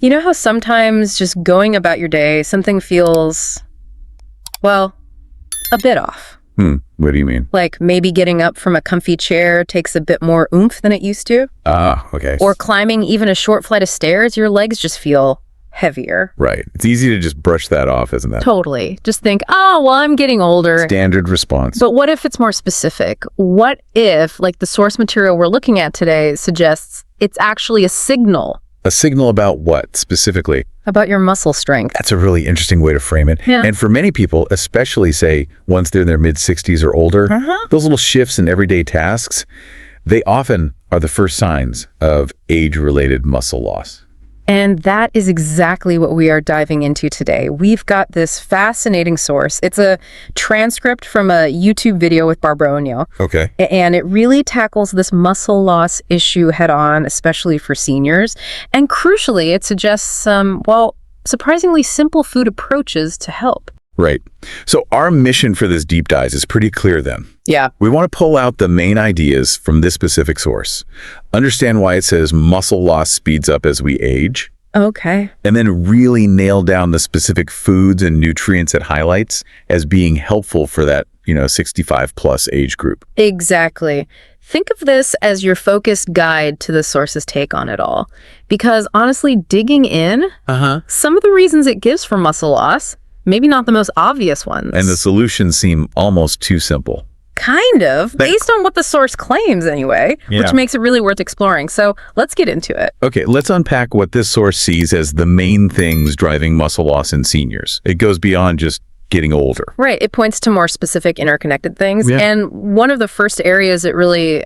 You know how sometimes just going about your day, something feels, well, a bit off. What do you mean? Like maybe getting up from a comfy chair takes a bit more oomph than it used to. Ah, okay. Or climbing even a short flight of stairs, your legs just feel heavier. Right. It's easy to just brush that off, isn't it? Totally. Just think, oh, well, I'm getting older. Standard response. But what if it's more specific? What if, like the source material we're looking at today suggests it's actually a signal? A signal about what, specifically? About your muscle strength. That's a really interesting way to frame it. Yeah. And for many people, especially, say, once they're in their mid-60s or older, those little shifts in everyday tasks, they often are the first signs of age-related muscle loss. And that is exactly what we are diving into today. We've got this fascinating source. It's a transcript from a YouTube video with Barbara O'Neill. Okay. And it really tackles this muscle loss issue head on, especially for seniors. And crucially, it suggests some, well, surprisingly simple food approaches to help. Right. So our mission for this deep dive is pretty clear then. Yeah. We want to pull out the main ideas from this specific source, understand why it says muscle loss speeds up as we age, Okay. and then really nail down the specific foods and nutrients it highlights as being helpful for that, 65 plus age group. Exactly. Think of this as your focused guide to the source's take on it all. Because honestly, digging in, some of the reasons it gives for muscle loss, maybe not the most obvious ones. And the solutions seem almost too simple. Kind of, based on what the source claims anyway, Yeah. which makes it really worth exploring. So let's get into it. Okay, let's unpack what this source sees as the main things driving muscle loss in seniors. It goes beyond just getting older. Right. It points to more specific interconnected things. Yeah. And one of the first areas it really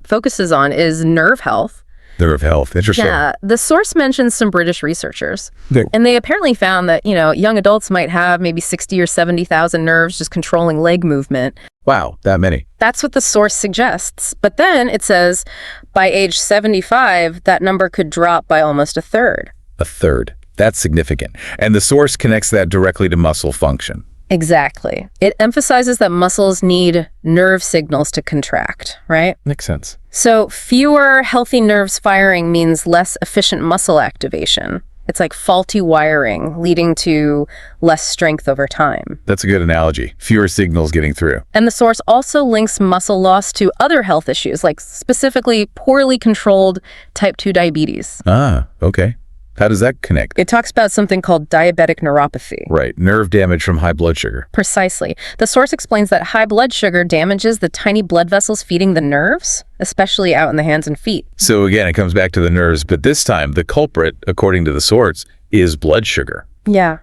focuses on is nerve health. Nerve health, interesting. Yeah. The source mentions some British researchers. They- And they apparently found that, young adults might have maybe 60 or 70,000 nerves just controlling leg movement. Wow, that many. That's what the source suggests. But then it says by age 75, that number could drop by almost a third. A third. That's significant. And the source connects that directly to muscle function. Exactly. It emphasizes that muscles need nerve signals to contract, right? Makes sense. So fewer healthy nerves firing means less efficient muscle activation. It's like faulty wiring, leading to less strength over time. That's a good analogy. Fewer signals getting through. And the source also links muscle loss to other health issues, like specifically poorly controlled type 2 diabetes. Ah, okay. How does that connect? It talks about something called diabetic neuropathy. Right, nerve damage from high blood sugar. Precisely. The source explains that high blood sugar damages the tiny blood vessels feeding the nerves, especially out in the hands and feet. So again, it comes back to the nerves, but this time the culprit, according to the source, is blood sugar. Yeah.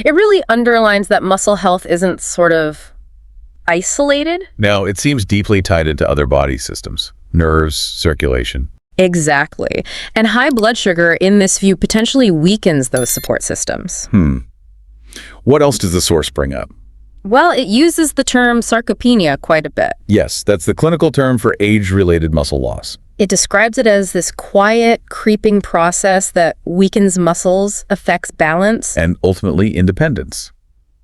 It really underlines that muscle health isn't sort of isolated. No, it seems deeply tied into other body systems. Nerves, circulation. Exactly. And high blood sugar, in this view, potentially weakens those support systems. What else does the source bring up? Well, it uses the term sarcopenia quite a bit. Yes, that's the clinical term for age-related muscle loss. It describes it as this quiet, creeping process that weakens muscles, affects balance. And ultimately, independence,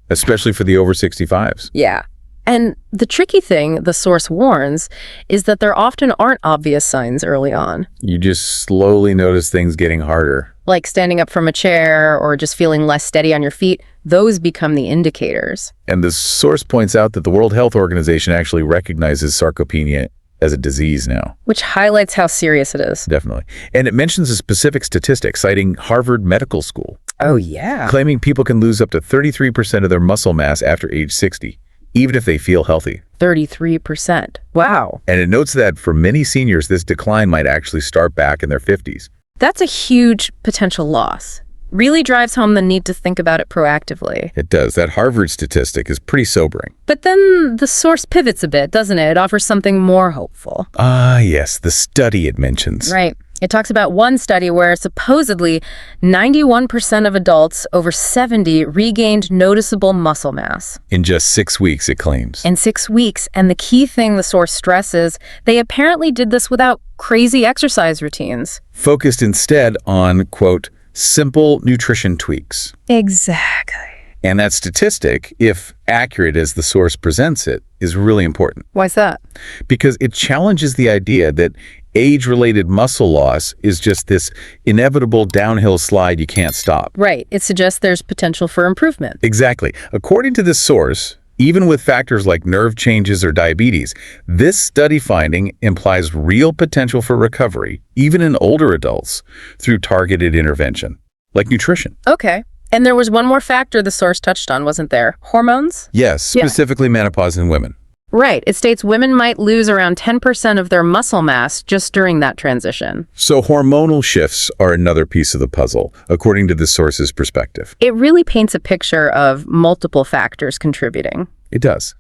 especially for the over 65s. Yeah. And the tricky thing, the source warns, is that there often aren't obvious signs early on. You just slowly notice things getting harder. Like standing up from a chair or just feeling less steady on your feet. Those become the indicators. And the source points out that the World Health Organization actually recognizes sarcopenia as a disease now. Which highlights how serious it is. Definitely. And it mentions a specific statistic citing Harvard Medical School, Oh, yeah. claiming people can lose up to 33% of their muscle mass after age 60, even if they feel healthy. 33%. Wow. And it notes that for many seniors, this decline might actually start back in their 50s. That's a huge potential loss. Really drives home the need to think about it proactively. It does. That Harvard statistic is pretty sobering. But then the source pivots a bit, doesn't it? It offers something more hopeful. Ah, yes, the study it mentions. Right. It talks about one study where supposedly 91% of adults over 70 regained noticeable muscle mass. In just 6 weeks, it claims. In 6 weeks. And the key thing the source stresses, they apparently did this without crazy exercise routines. Focused instead on, quote, simple nutrition tweaks. Exactly. And that statistic, if accurate as the source presents it, is really important Why's that? because it challenges the idea that age-related muscle loss is just this inevitable downhill slide you can't stop. Right. It suggests there's potential for improvement. Exactly. According to this source, even with factors like nerve changes or diabetes, this study finding implies real potential for recovery, even in older adults, through targeted intervention, like nutrition. Okay. And there was one more factor the source touched on, wasn't there? Hormones? Yes, specifically menopause in women. Right. It states women might lose around 10% of their muscle mass just during that transition. So hormonal shifts are another piece of the puzzle, according to the source's perspective. It really paints a picture of multiple factors contributing. It does,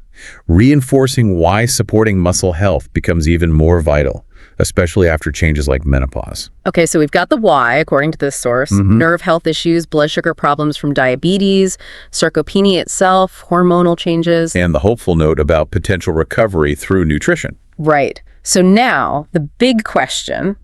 reinforcing why supporting muscle health becomes even more vital, especially after changes like menopause. Okay, so we've got the why, according to this source, nerve health issues, blood sugar problems from diabetes, sarcopenia itself, hormonal changes. And the hopeful note about potential recovery through nutrition. Right. So now, the big question,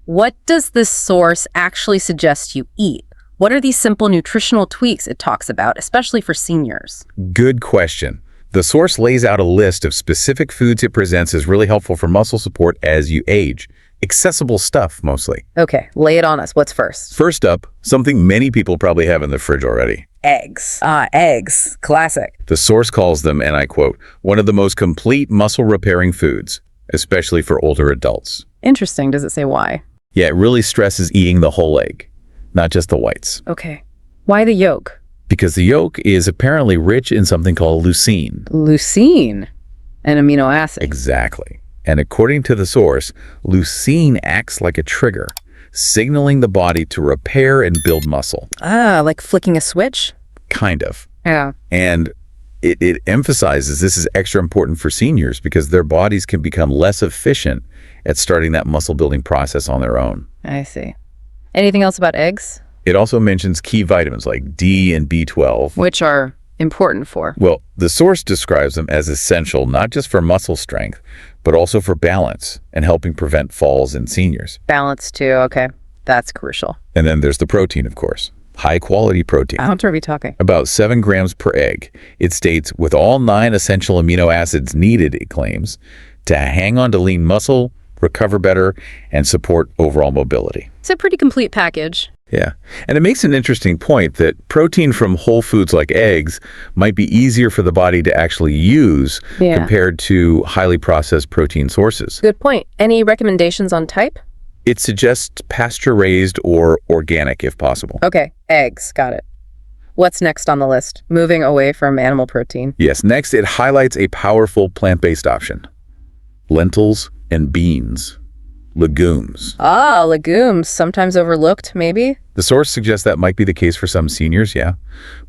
what does this source actually suggest you eat? What are these simple nutritional tweaks it talks about, especially for seniors? Good question. The source lays out a list of specific foods it presents as really helpful for muscle support as you age. Accessible stuff, mostly. Okay, lay it on us. What's first? First up, something many people probably have in the fridge already. Eggs. Eggs. Classic. The source calls them, and I quote, one of the most complete muscle-repairing foods, especially for older adults. Interesting. Does it say why? Yeah, it really stresses eating the whole egg, not just the whites. Okay. Why the yolk? Because the yolk is apparently rich in something called leucine. Leucine, an amino acid. Exactly. And according to the source, leucine acts like a trigger, signaling the body to repair and build muscle. Like flicking a switch? Kind of. Yeah. And it emphasizes this is extra important for seniors because their bodies can become less efficient at starting that muscle building process on their own. I see. Anything else about eggs? It also mentions key vitamins like D and B12. Which are important for? Well, the source describes them as essential not just for muscle strength, but also for balance and helping prevent falls in seniors. Balance too, okay. That's crucial. And then there's the protein, of course. High quality protein. How much are we talking? About 7 grams per egg. It states, with all 9 essential amino acids needed, it claims, to hang on to lean muscle, recover better, and support overall mobility. It's a pretty complete package. Yeah. And it makes an interesting point that protein from whole foods like eggs might be easier for the body to actually use compared to highly processed protein sources. Good point. Any recommendations on type? It suggests pasture-raised or organic if possible. Okay, eggs. Got it. What's next on the list? Moving away from animal protein. Yes, next it highlights a powerful plant-based option. Lentils and beans. Legumes. Legumes. Sometimes overlooked, maybe? The source suggests that might be the case for some seniors, yeah.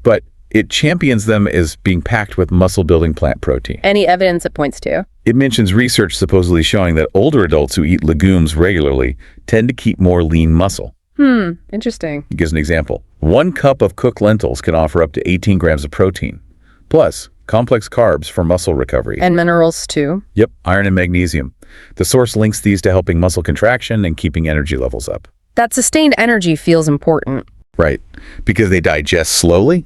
But it champions them as being packed with muscle-building plant protein. Any evidence it points to? It mentions research supposedly showing that older adults who eat legumes regularly tend to keep more lean muscle. Interesting. It gives an example. 1 cup of cooked lentils can offer up to 18 grams of protein, plus complex carbs for muscle recovery. And minerals too? Yep, iron and magnesium. The source links these to helping muscle contraction and keeping energy levels up. That sustained energy feels important. Right, because they digest slowly,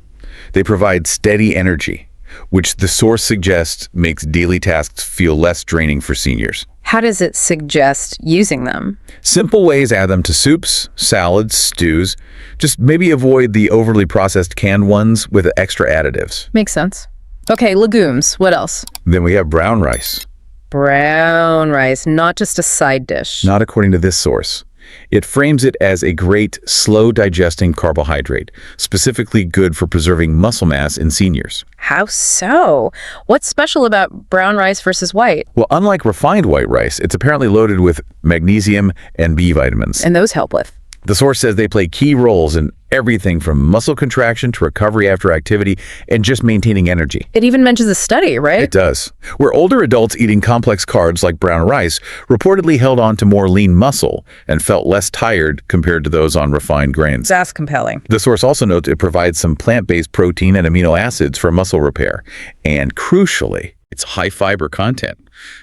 they provide steady energy, which the source suggests makes daily tasks feel less draining for seniors. How does it suggest using them? Simple ways: add them to soups, salads, stews. Just maybe avoid the overly processed canned ones with extra additives. Makes sense. Okay, legumes. What else? Then we have brown rice. Brown rice, not just a side dish. Not according to this source. It frames it as a great, slow-digesting carbohydrate, specifically good for preserving muscle mass in seniors. How so? What's special about brown rice versus white? Well, unlike refined white rice, it's apparently loaded with magnesium and B vitamins. And those help with? The source says they play key roles in everything from muscle contraction to recovery after activity and just maintaining energy. It even mentions a study, right? It does, where older adults eating complex carbs like brown rice reportedly held on to more lean muscle and felt less tired compared to those on refined grains. That's compelling. The source also notes it provides some plant-based protein and amino acids for muscle repair, and crucially, its high fiber content.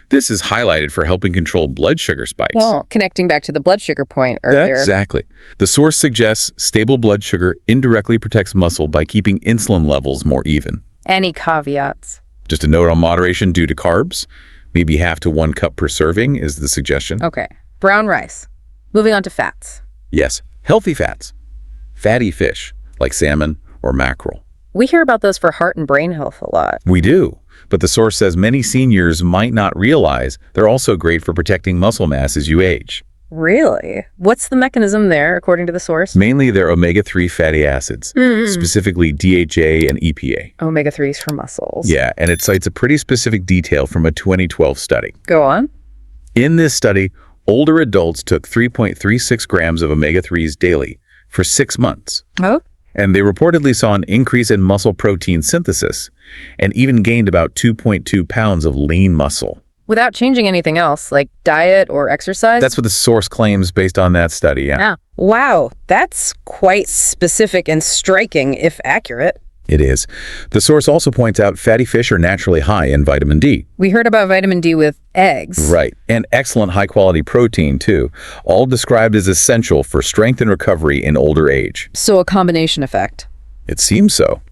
This is highlighted for helping control blood sugar spikes. Well, connecting back to the blood sugar point earlier. Exactly. The source suggests stable blood sugar indirectly protects muscle by keeping insulin levels more even. Any caveats? Just a note on moderation due to carbs. Maybe half to 1 cup per serving is the suggestion. Okay. Brown rice. Moving on to fats. Yes, healthy fats. Fatty fish, like salmon or mackerel. We hear about those for heart and brain health a lot. We do, but the source says many seniors might not realize they're also great for protecting muscle mass as you age. Really? What's the mechanism there, according to the source? Mainly their omega-3 fatty acids, specifically DHA and EPA. Omega-3s for muscles. Yeah, and it cites a pretty specific detail from a 2012 study. Go on. In this study, older adults took 3.36 grams of omega-3s daily for 6 months. Oh? And they reportedly saw an increase in muscle protein synthesis and even gained about 2.2 pounds of lean muscle. Without changing anything else, like diet or exercise? That's what the source claims based on that study, yeah. Wow, that's quite specific and striking, if accurate. It is. The source also points out fatty fish are naturally high in vitamin D. We heard about vitamin D with eggs. Right, and excellent high-quality protein, too, all described as essential for strength and recovery in older age. So a combination effect. It seems so.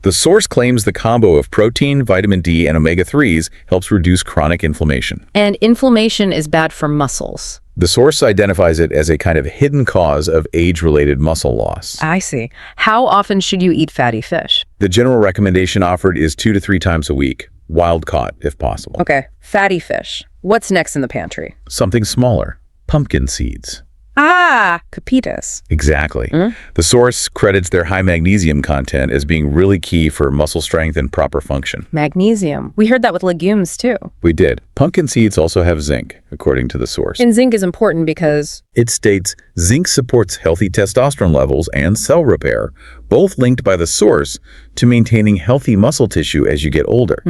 The source claims the combo of protein, vitamin D, and omega-3s helps reduce chronic inflammation. And inflammation is bad for muscles. The source identifies it as a kind of hidden cause of age-related muscle loss. I see. How often should you eat fatty fish? The general recommendation offered is 2 to 3 times a week, wild-caught if possible. Okay, fatty fish. What's next in the pantry? Something smaller, pumpkin seeds. Ah, pepitas. Exactly. The source credits their high magnesium content as being really key for muscle strength and proper function. Magnesium. We heard that with legumes, too. We did. Pumpkin seeds also have zinc, according to the source. And zinc is important because... It states, zinc supports healthy testosterone levels and cell repair, both linked by the source to maintaining healthy muscle tissue as you get older.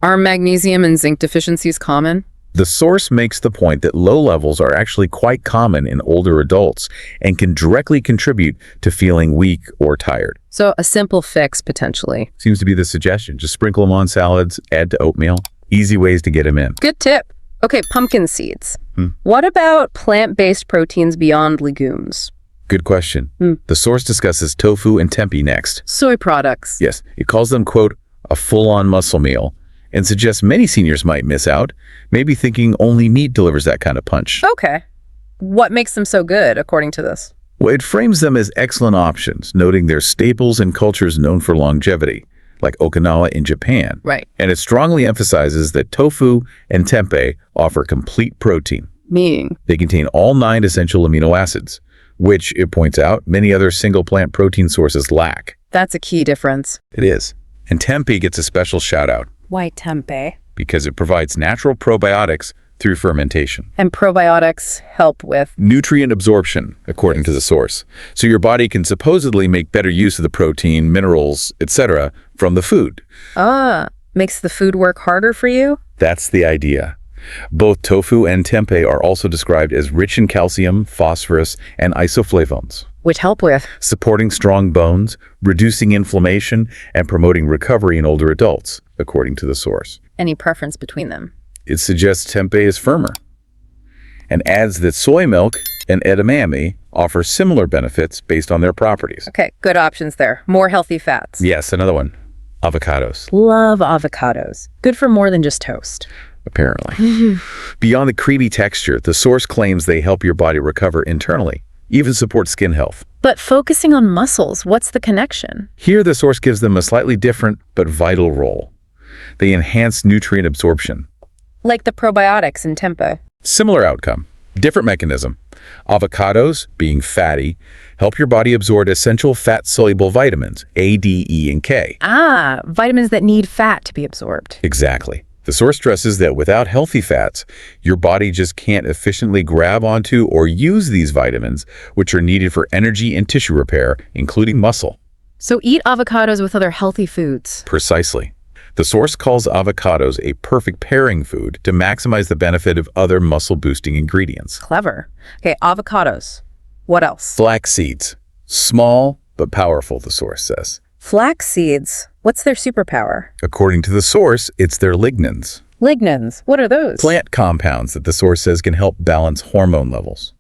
Are magnesium and zinc deficiencies common? The source makes the point that low levels are actually quite common in older adults and can directly contribute to feeling weak or tired. So a simple fix, potentially. Seems to be the suggestion. Just sprinkle them on salads, add to oatmeal. Easy ways to get them in. Good tip. Okay, pumpkin seeds. What about plant-based proteins beyond legumes? Good question. The source discusses tofu and tempeh next. Soy products. Yes, it calls them, quote, a full-on muscle meal, and suggests many seniors might miss out, maybe thinking only meat delivers that kind of punch. Okay. What makes them so good, according to this? Well, it frames them as excellent options, noting they're staples in cultures known for longevity, like Okinawa in Japan. Right. And it strongly emphasizes that tofu and tempeh offer complete protein. Meaning? They contain all 9 essential amino acids, which, it points out, many other single-plant protein sources lack. That's a key difference. It is. And tempeh gets a special shout-out. Why tempeh? Because it provides natural probiotics through fermentation. And probiotics help with? Nutrient absorption, according to the source. So your body can supposedly make better use of the protein, minerals, etc. from the food. Makes the food work harder for you? That's the idea. Both tofu and tempeh are also described as rich in calcium, phosphorus, and isoflavones, Which help with? supporting strong bones, reducing inflammation, and promoting recovery in older adults, according to the source. Any preference between them? It suggests tempeh is firmer and adds that soy milk and edamame offer similar benefits based on their properties. Okay, good options there. More healthy fats. Yes, another one. Avocados, Love avocados. Good for more than just toast. apparently. Beyond the creamy texture, the source claims they help your body recover internally, even support skin health. But focusing on muscles, what's the connection? Here, the source gives them a slightly different but vital role. They enhance nutrient absorption. Like the probiotics in tempeh. Similar outcome, different mechanism. Avocados, being fatty, help your body absorb essential fat-soluble vitamins, A, D, E, and K. Vitamins that need fat to be absorbed. Exactly. The source stresses that without healthy fats, your body just can't efficiently grab onto or use these vitamins, which are needed for energy and tissue repair, including muscle. So eat avocados with other healthy foods. Precisely. The source calls avocados a perfect pairing food to maximize the benefit of other muscle-boosting ingredients. Clever. Okay, avocados. What else? Flax seeds. Small but powerful, the source says. Flax seeds. What's their superpower? According to the source, it's their lignans. Lignans. What are those? Plant compounds that the source says can help balance hormone levels.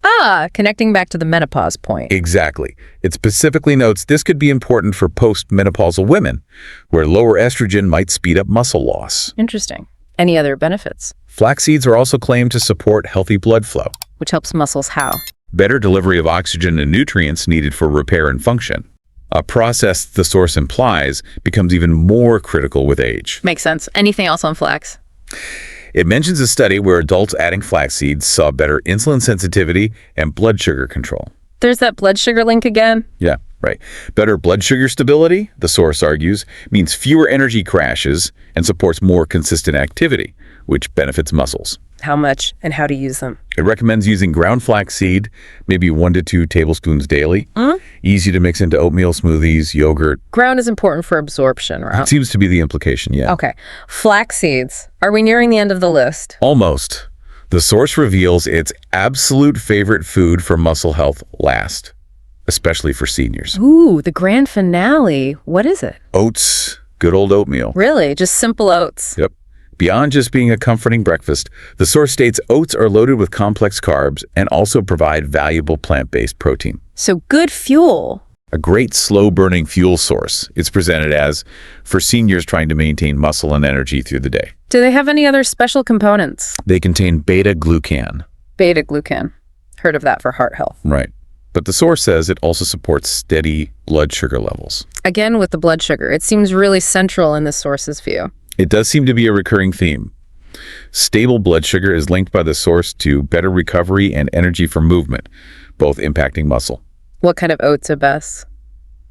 Connecting back to the menopause point. Exactly. It specifically notes this could be important for postmenopausal women, where lower estrogen might speed up muscle loss. Interesting. Any other benefits? Flax seeds are also claimed to support healthy blood flow. Which helps muscles how? Better delivery of oxygen and nutrients needed for repair and function. A process the source implies becomes even more critical with age. Makes sense. Anything else on flax? It mentions a study where adults adding flax seeds saw better insulin sensitivity and blood sugar control. There's that blood sugar link again. Yeah, right. Better blood sugar stability, the source argues, means fewer energy crashes and supports more consistent activity, which benefits muscles. How much and how to use them? It recommends using ground flax seed, maybe 1 to 2 tablespoons daily. Easy to mix into oatmeal smoothies, yogurt. Ground is important for absorption, right? It seems to be the implication, yeah. Okay. Flax seeds. Are we nearing the end of the list? Almost. The source reveals its absolute favorite food for muscle health last, especially for seniors. Ooh, the grand finale. What is it? Oats, good old oatmeal. Really? Just simple oats? Yep. Beyond just being a comforting breakfast, the source states oats are loaded with complex carbs and also provide valuable plant-based protein. So good fuel. A great slow-burning fuel source. It's presented as for seniors trying to maintain muscle and energy through the day. Do they have any other special components? They contain beta-glucan. Beta-glucan. Heard of that for heart health. Right. But the source says it also supports steady blood sugar levels. Again, with the blood sugar, it seems really central in the source's view. It does seem to be a recurring theme. Stable blood sugar is linked by the source to better recovery and energy for movement, both impacting muscle. What kind of oats are best?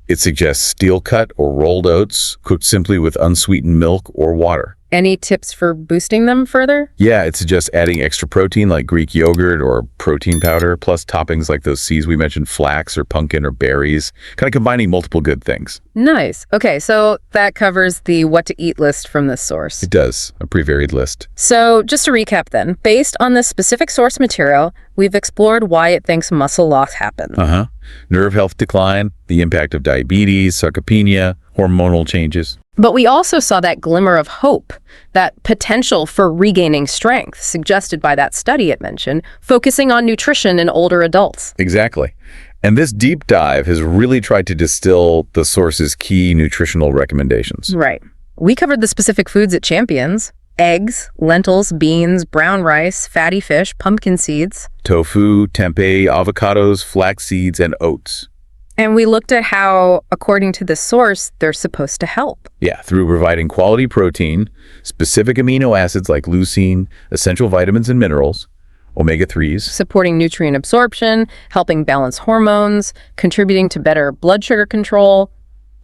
It suggests steel-cut or rolled oats cooked simply with unsweetened milk or water. Any tips for boosting them further? Yeah, it suggests adding extra protein like Greek yogurt or protein powder, plus toppings like those seeds we mentioned, flax or pumpkin or berries, kind of combining multiple good things. Nice. Okay, so that covers the what to eat list from this source. It does, a pretty varied list. So just to recap then, based on this specific source material, we've explored why it thinks muscle loss happens. Nerve health decline, the impact of diabetes, sarcopenia, hormonal changes. But we also saw that glimmer of hope, that potential for regaining strength suggested by that study it mentioned, focusing on nutrition in older adults. Exactly. And this deep dive has really tried to distill the source's key nutritional recommendations. Right. We covered the specific foods it champions: eggs, lentils, beans, brown rice, fatty fish, pumpkin seeds, Tofu, tempeh, avocados, flax seeds, and oats. And we looked at how, according to the source, they're supposed to help. Yeah, through providing quality protein, specific amino acids like leucine, essential vitamins and minerals, omega-3s. Supporting nutrient absorption, helping balance hormones, contributing to better blood sugar control,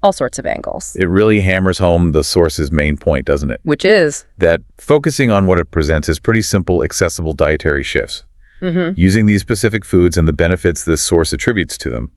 all sorts of angles. It really hammers home the source's main point, doesn't it? Which is? That focusing on what it presents is pretty simple, accessible dietary shifts. Using these specific foods and the benefits this source attributes to them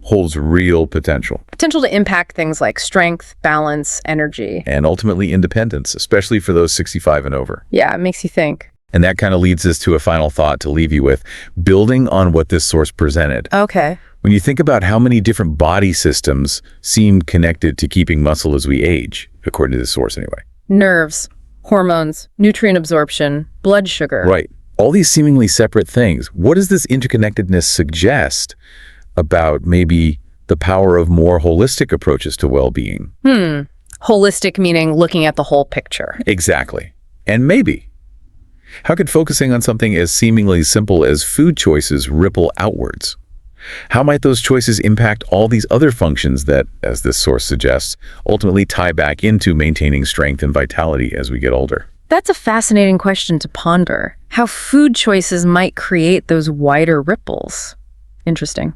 holds real potential. Potential to impact things like strength, balance, energy. And ultimately independence, especially for those 65 and over. Yeah, it makes you think. And that kind of leads us to a final thought to leave you with, building on what this source presented. Okay. When you think about how many different body systems seem connected to keeping muscle as we age, according to this source anyway. Nerves, hormones, nutrient absorption, blood sugar. Right. All these seemingly separate things. What does this interconnectedness suggest about maybe the power of more holistic approaches to well-being? Holistic meaning looking at the whole picture. Exactly. And maybe, how could focusing on something as seemingly simple as food choices ripple outwards? How might those choices impact all these other functions that, as this source suggests, ultimately tie back into maintaining strength and vitality as we get older? That's a fascinating question to ponder. How food choices might create those wider ripples. Interesting.